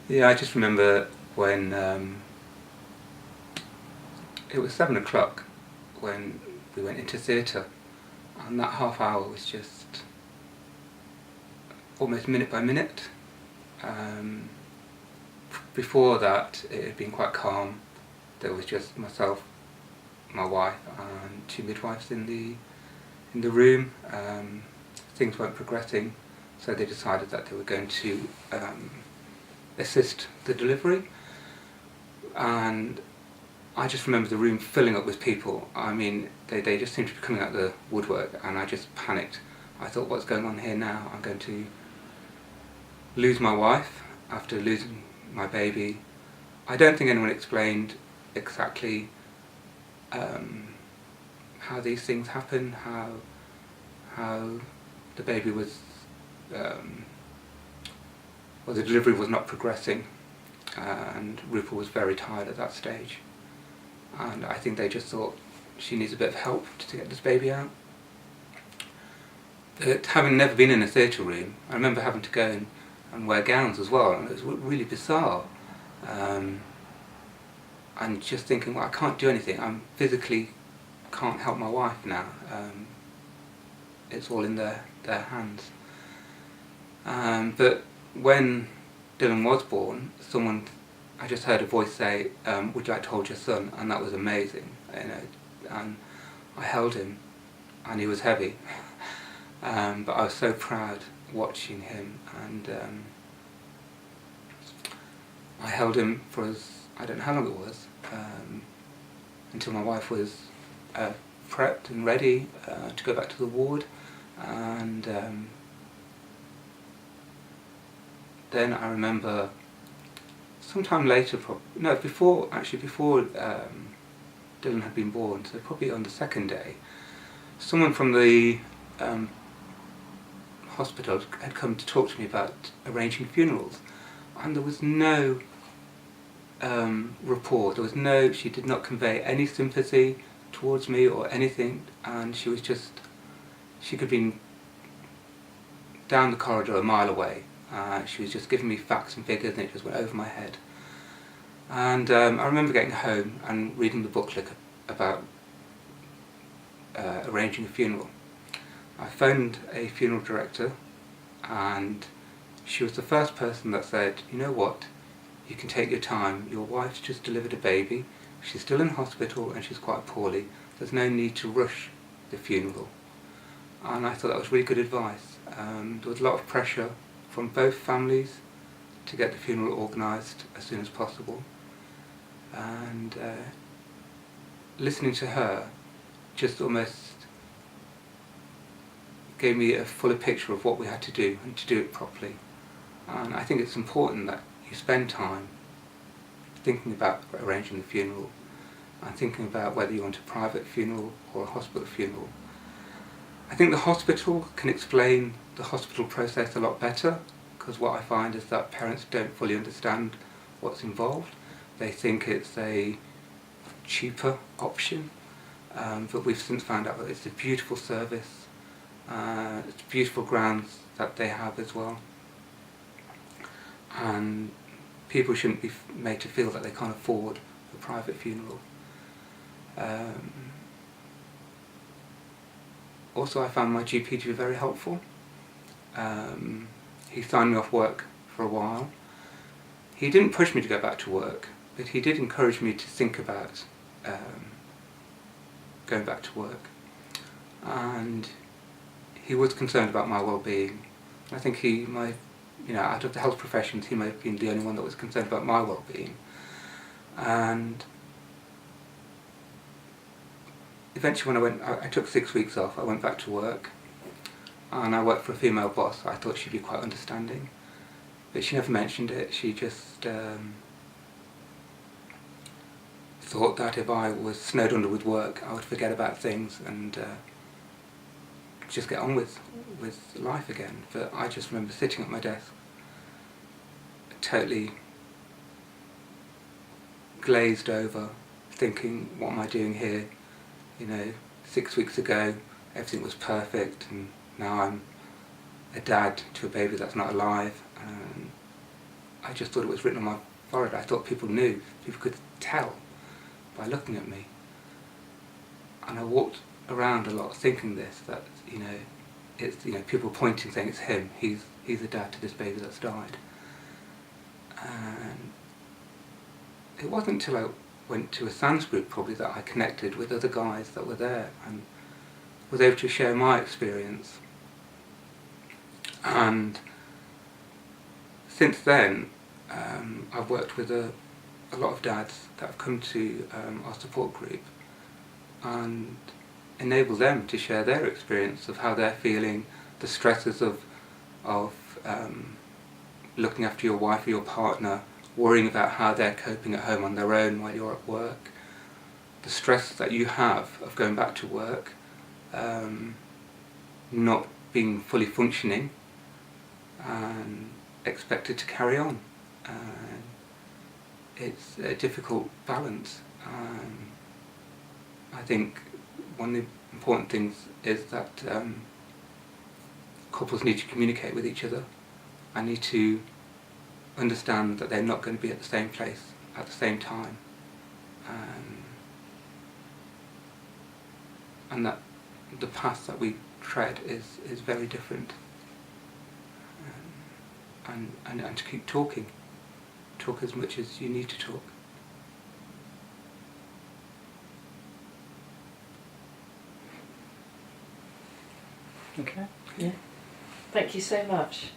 Yeah, I just remember when it was 7 o'clock when we went into theatre, and that half hour was just almost minute by minute. Um, Before that, it had been quite calm. There was just myself, my wife, and two midwives in the room. Things weren't progressing, so they decided that they were going to assist the delivery. And I just remember the room filling up with people. I mean, they just seemed to be coming out of the woodwork, and I just panicked. I thought, what's going on here now? I'm going to lose my wife after losing my baby. I don't think anyone explained exactly how these things happen, how the baby was, well, the delivery was not progressing, and Rupert was very tired at that stage. And I think they just thought she needs a bit of help to get this baby out. But having never been in a theatre room, I remember having to go and wear gowns as well, and it was really bizarre. And just thinking, well, I can't do anything. I'm physically can't help my wife now. It's all in their hands. But when Dylan was born, I just heard a voice say, "Would you like to hold your son?" And that was amazing, And I held him, and he was heavy, but I was so proud watching him, and I held him for I don't know how long it was, until my wife was prepped and ready to go back to the ward, and then I remember sometime later, before Dylan had been born, so probably on the second day, someone from the hospital had come to talk to me about arranging funerals, and there was no rapport. She did not convey any sympathy towards me or anything, and she could have been down the corridor a mile away. She was just giving me facts and figures, and it just went over my head. And I remember getting home and reading the booklet about arranging a funeral. I phoned a funeral director, and she was the first person that said, "You know what, you can take your time. Your wife's just delivered a baby. She's still in hospital and she's quite poorly. There's no need to rush the funeral." And I thought that was really good advice. There was a lot of pressure from both families to get the funeral organised as soon as possible. And listening to her just almost gave me a fuller picture of what we had to do and to do it properly. And I think it's important that you spend time thinking about arranging the funeral and thinking about whether you want a private funeral or a hospital funeral. I think the hospital can explain the hospital process a lot better, because what I find is that parents don't fully understand what's involved. They think it's a cheaper option, but we've since found out that it's a beautiful service. It's beautiful grounds that they have as well, and people shouldn't be made to feel that they can't afford a private funeral. Also, I found my GP to be very helpful. He signed me off work for a while. He didn't push me to go back to work, but he did encourage me to think about going back to work. And he was concerned about my well-being. I think out of the health professions, he may have been the only one that was concerned about my well-being. And eventually when I took 6 weeks off, I went back to work, and I worked for a female boss. I thought she'd be quite understanding, but she never mentioned it. She just thought that if I was snowed under with work, I would forget about things and just get on with life again. But I just remember sitting at my desk, totally glazed over, thinking, what am I doing here? 6 weeks ago everything was perfect, and now I'm a dad to a baby that's not alive. I just thought it was written on my forehead. I thought people knew, people could tell by looking at me. And I walked around a lot thinking this, that, it's, people pointing saying it's him, he's the dad to this baby that's died. And it wasn't until I went to a SANS group probably that I connected with other guys that were there and was able to share my experience. And since then, I've worked with a lot of dads that have come to our support group and enable them to share their experience of how they're feeling, the stresses of looking after your wife or your partner, worrying about how they're coping at home on their own while you're at work, the stress that you have of going back to work, not being fully functioning and expected to carry on. It's a difficult balance. I think one of the important things is that couples need to communicate with each other. I need to understand that they're not going to be at the same place at the same time, and that the path that we tread is very different, and to keep talk as much as you need to talk. Okay. Yeah. Thank you so much.